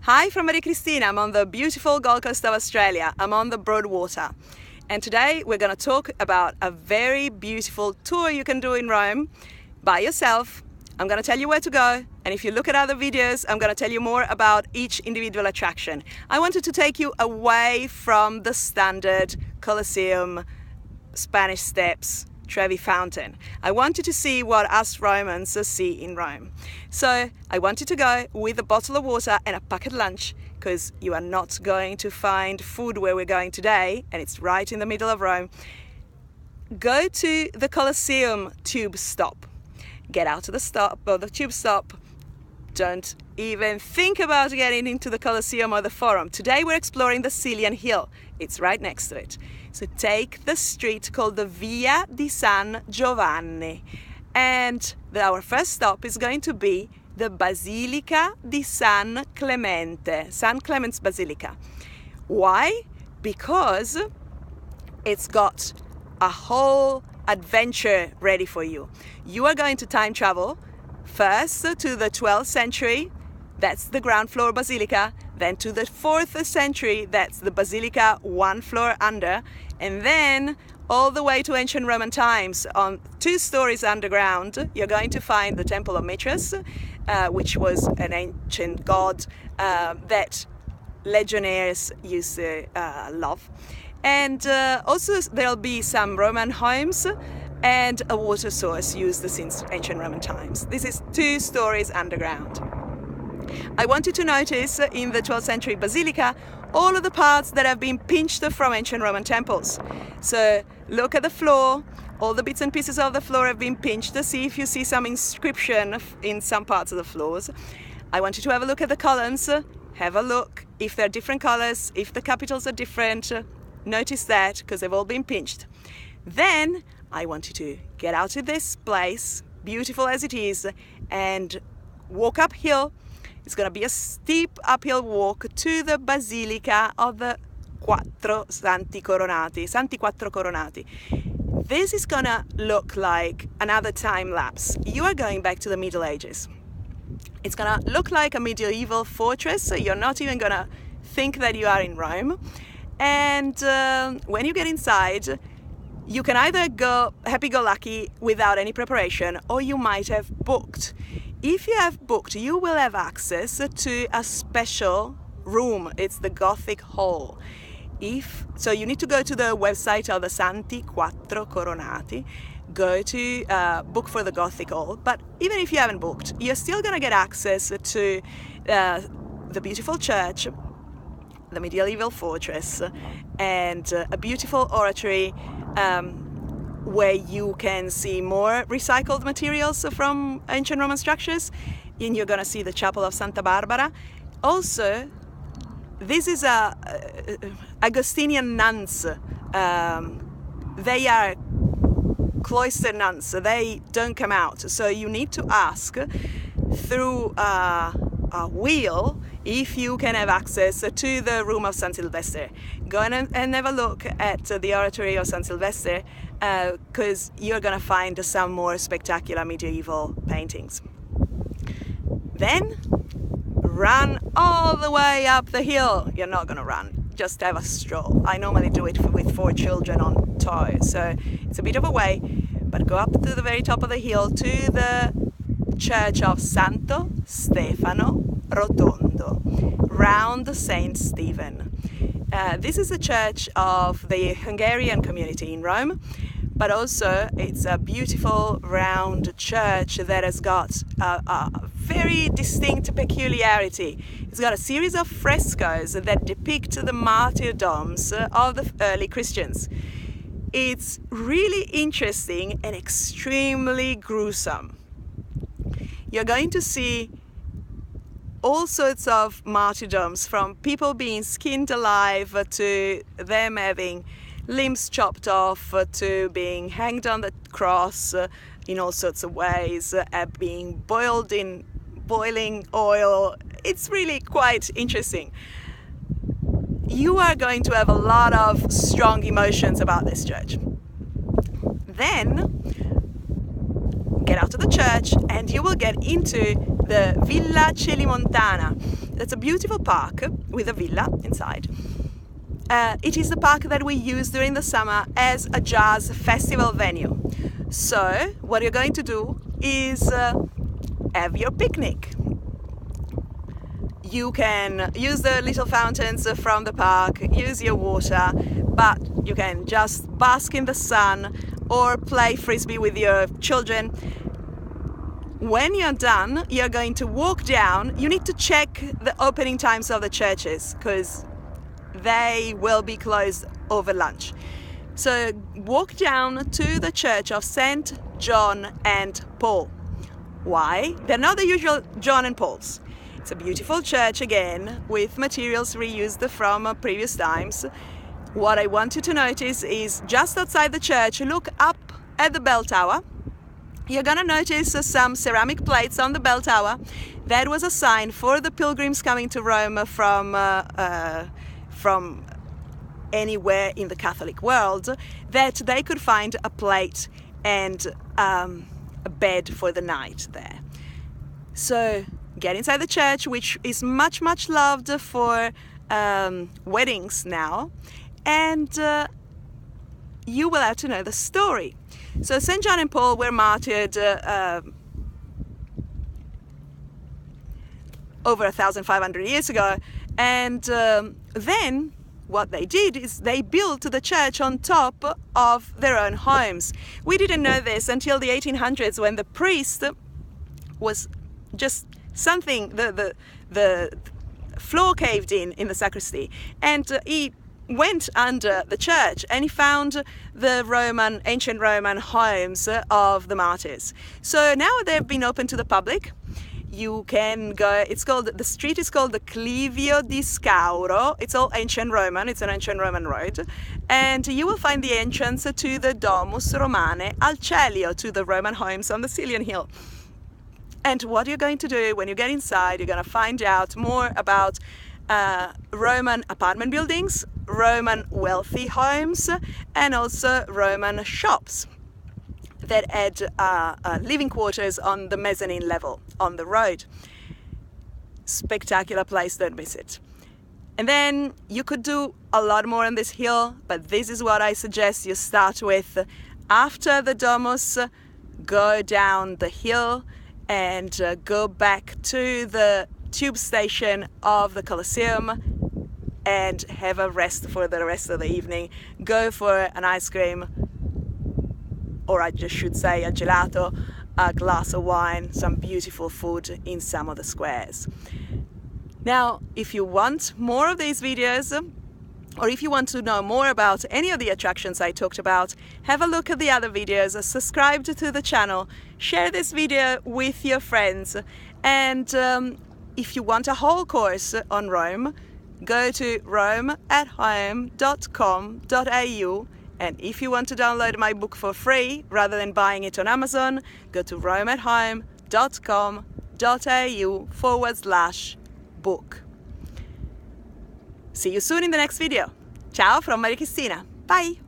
Hi from Maria Cristina. I'm on the beautiful Gold Coast of Australia. I'm on the Broadwater. And today we're going to talk about a very beautiful tour you can do in Rome by yourself. I'm going to tell you where to go. And if you look at other videos, I'm going to tell you more about each individual attraction. I wanted to take you away from the standard Colosseum, Spanish Steps, Trevi Fountain. I want you to see what us Romans see in Rome. So I want you to go with a bottle of water and a packed lunch, because you are not going to find food where we're going today, and it's right in the middle of Rome. Go to the Colosseum tube stop. Get out of the tube stop. Don't even think about getting into the Colosseum or the Forum. Today we're exploring the Caelian hill. It's right next to it. So take the street called the Via Di San Giovanni. And our first stop is going to be the Basilica di San Clemente, St Clement's Basilica. Why? Because it's got a whole adventure ready for you. You are going to time travel first to the 12th century, that's the ground floor basilica, then to the 4th century, that's the basilica one floor under, and then all the way to ancient Roman times. On 2 stories underground, you're going to find the Temple of Mithras, which was an ancient god that legionnaires used to love. And also there'll be some Roman homes and a water source used since ancient Roman times. This is 2 stories underground. I want you to notice in the 12th century basilica all of the parts that have been pinched from ancient Roman temples. So look at the floor, all the bits and pieces of the floor have been pinched to see if you see some inscription in some parts of the floors. I want you to have a look at the columns, have a look if they're different colors, if the capitals are different, notice that because they've all been pinched. Then I want you to get out of this place, beautiful as it is, and walk uphill. It's going to be a steep uphill walk to the Basilica of the Santi Quattro Coronati. This is going to look like another time lapse. You are going back to the Middle Ages. It's going to look like a medieval fortress, so you're not even going to think that you are in Rome. And when you get inside, you can either go happy-go-lucky without any preparation, or you might have booked. If you have booked, you will have access to a special room. It's the Gothic Hall. So you need to go to the website of the Santi Quattro Coronati, go to book for the Gothic Hall. But even if you haven't booked, you're still going to get access to the beautiful church, the medieval fortress, and a beautiful oratory where you can see more recycled materials from ancient Roman structures, and you're going to see the chapel of Santa Barbara. Also, this is Augustinian nuns. They are cloistered nuns, so they don't come out. So you need to ask through a wheel if you can have access to the room of St Silverster. Go and have a look at the oratory of St Silverster, because you're going to find some more spectacular medieval paintings. Then run all the way up the hill. You're not going to run, just have a stroll. I normally do it with 4 children on tow, so it's a bit of a way, but go up to the very top of the hill to the church of Santo Stefano Rotondo, round St Stephen. This is a church of the Hungarian community in Rome, but also it's a beautiful round church that has got a very distinct peculiarity. It's got a series of frescoes that depict the martyrdoms of the early Christians. It's really interesting and extremely gruesome. You're going to see all sorts of martyrdoms, from people being skinned alive to them having limbs chopped off to being hanged on the cross in all sorts of ways, being boiled in boiling oil. It's really quite interesting. You are going to have a lot of strong emotions about this church. Then get out of the church and you will get into the Villa Celimontana. It's a beautiful park with a villa inside. It is the park that we use during the summer as a jazz festival venue. So what you're going to do is have your picnic. You can use the little fountains from the park, use your water, but you can just bask in the sun or play frisbee with your children. When you're done, you're going to walk down. You need to check the opening times of the churches because they will be closed over lunch. So walk down to the church of St. John and Paul. Why? They're not the usual John and Paul's. It's a beautiful church again with materials reused from previous times. What I want you to notice is just outside the church, look up at the bell tower. You're gonna notice some ceramic plates on the bell tower. That was a sign for the pilgrims coming to Rome from anywhere in the Catholic world, that they could find a plate and a bed for the night there. So get inside the church, which is much loved for weddings now, and you will have to know the story. So St. John and Paul were martyred over 1,500 years ago, and then what they did is they built the church on top of their own homes. We didn't know this until the 1800s, when the priest was just something, the floor caved in the sacristy, and he went under the church and he found the ancient Roman homes of the martyrs. So now they've been open to the public. You can go, the street is called the Via Di Scauro. It's all ancient Roman, it's an ancient Roman road. And you will find the entrance to the Domus Romane al Celio, to the Roman homes on the Caelian hill. And what you're going to do when you get inside, you're going to find out more about Roman apartment buildings, Roman wealthy homes, and also Roman shops that had living quarters on the mezzanine level on the road. Spectacular place, don't miss it. And then you could do a lot more on this hill, but this is what I suggest you start with. After the Domus, go down the hill and go back to the tube station of the Colosseum and have a rest for the rest of the evening. Go for an ice cream, or I just should say a gelato, a glass of wine, some beautiful food in some of the squares. Now, if you want more of these videos, or if you want to know more about any of the attractions I talked about, have a look at the other videos, subscribe to the channel, share this video with your friends, and if you want a whole course on Rome, go to romeathome.com.au, and if you want to download my book for free rather than buying it on Amazon, go to romeathome.com.au/book. See you soon in the next video. Ciao from Maria Cristina. Bye!